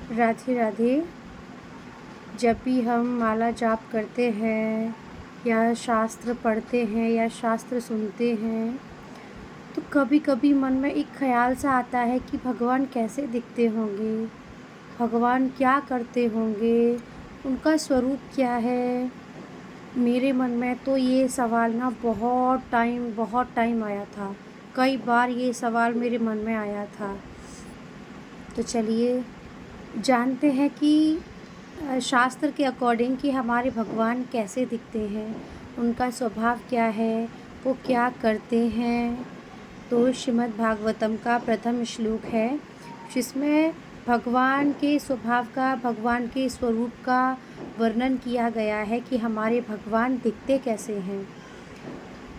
राधे राधे। जब भी हम माला जाप करते हैं या शास्त्र पढ़ते हैं या शास्त्र सुनते हैं तो कभी कभी मन में एक ख्याल सा आता है कि भगवान कैसे दिखते होंगे, भगवान क्या करते होंगे, उनका स्वरूप क्या है। मेरे मन में तो ये सवाल ना बहुत टाइम आया था। कई बार ये सवाल मेरे मन में आया था। तो चलिए जानते हैं कि शास्त्र के अकॉर्डिंग कि हमारे भगवान कैसे दिखते हैं, उनका स्वभाव क्या है, वो क्या करते हैं। तो श्रीमद् भागवतम का प्रथम श्लोक है जिसमें भगवान के स्वभाव का, भगवान के स्वरूप का वर्णन किया गया है कि हमारे भगवान दिखते कैसे हैं।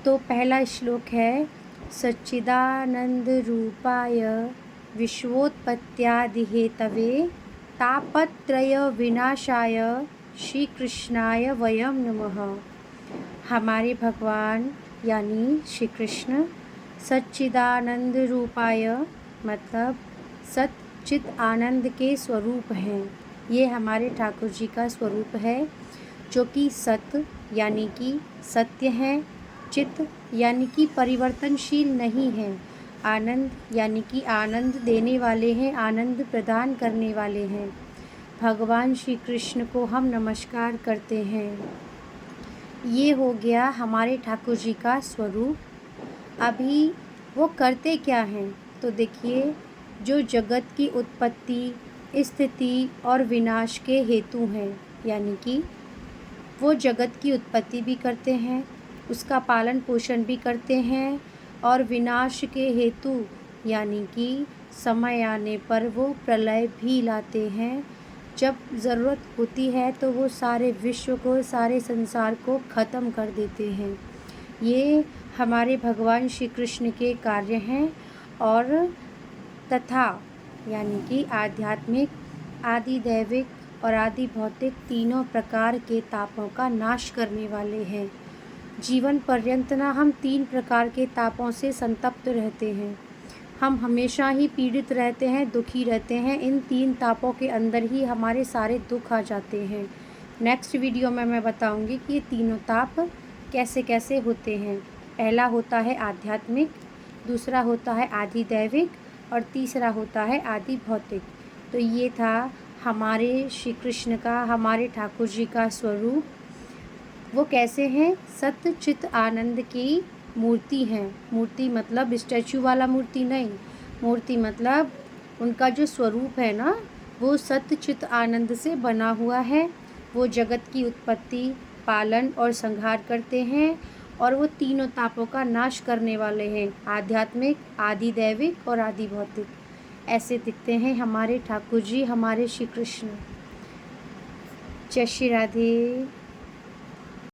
तो पहला श्लोक है सच्चिदानंद रूपाय विश्वोत्पत्त्यादिहेतवे तापत्रय विनाशाय श्री कृष्णाय वयम नमः। हमारे भगवान यानी श्री कृष्ण सच्चिदानंद रूपाय मतलब सच्चित आनंद के स्वरूप हैं। ये हमारे ठाकुर जी का स्वरूप है जो कि सत यानी कि सत्य है, चित यानी कि परिवर्तनशील नहीं है, आनंद यानी कि आनंद देने वाले हैं, आनंद प्रदान करने वाले हैं। भगवान श्री कृष्ण को हम नमस्कार करते हैं। ये हो गया हमारे ठाकुर जी का स्वरूप। अभी वो करते क्या हैं तो देखिए, जो जगत की उत्पत्ति, स्थिति और विनाश के हेतु हैं, यानी कि वो जगत की उत्पत्ति भी करते हैं, उसका पालन पोषण भी करते हैं और विनाश के हेतु यानी कि समय आने पर वो प्रलय भी लाते हैं। जब ज़रूरत होती है तो वो सारे विश्व को, सारे संसार को ख़त्म कर देते हैं। ये हमारे भगवान श्री कृष्ण के कार्य हैं। और तथा यानी कि आध्यात्मिक, आदि दैविक और आदि भौतिक तीनों प्रकार के तापों का नाश करने वाले हैं। जीवन पर्यंत ना हम 3 प्रकार के तापों से संतप्त रहते हैं। हम हमेशा ही पीड़ित रहते हैं, दुखी रहते हैं। इन 3 तापों के अंदर ही हमारे सारे दुख आ जाते हैं। नेक्स्ट वीडियो में मैं बताऊंगी कि ये तीनों ताप कैसे कैसे होते हैं। पहला होता है आध्यात्मिक, दूसरा होता है आदि दैविक और तीसरा होता है आदि भौतिक। तो ये था हमारे श्री कृष्ण का, हमारे ठाकुर जी का स्वरूप। वो कैसे हैं? सत्य चित आनंद की मूर्ति हैं। मूर्ति मतलब स्टैचू वाला मूर्ति नहीं, मूर्ति मतलब उनका जो स्वरूप है ना, वो सत्य चित आनंद से बना हुआ है। वो जगत की उत्पत्ति, पालन और संहार करते हैं और वो तीनों तापों का नाश करने वाले हैं, आध्यात्मिक, आदि दैविक और आदि भौतिक। ऐसे दिखते हैं हमारे ठाकुर जी, हमारे श्री कृष्ण। जय श्री राधे।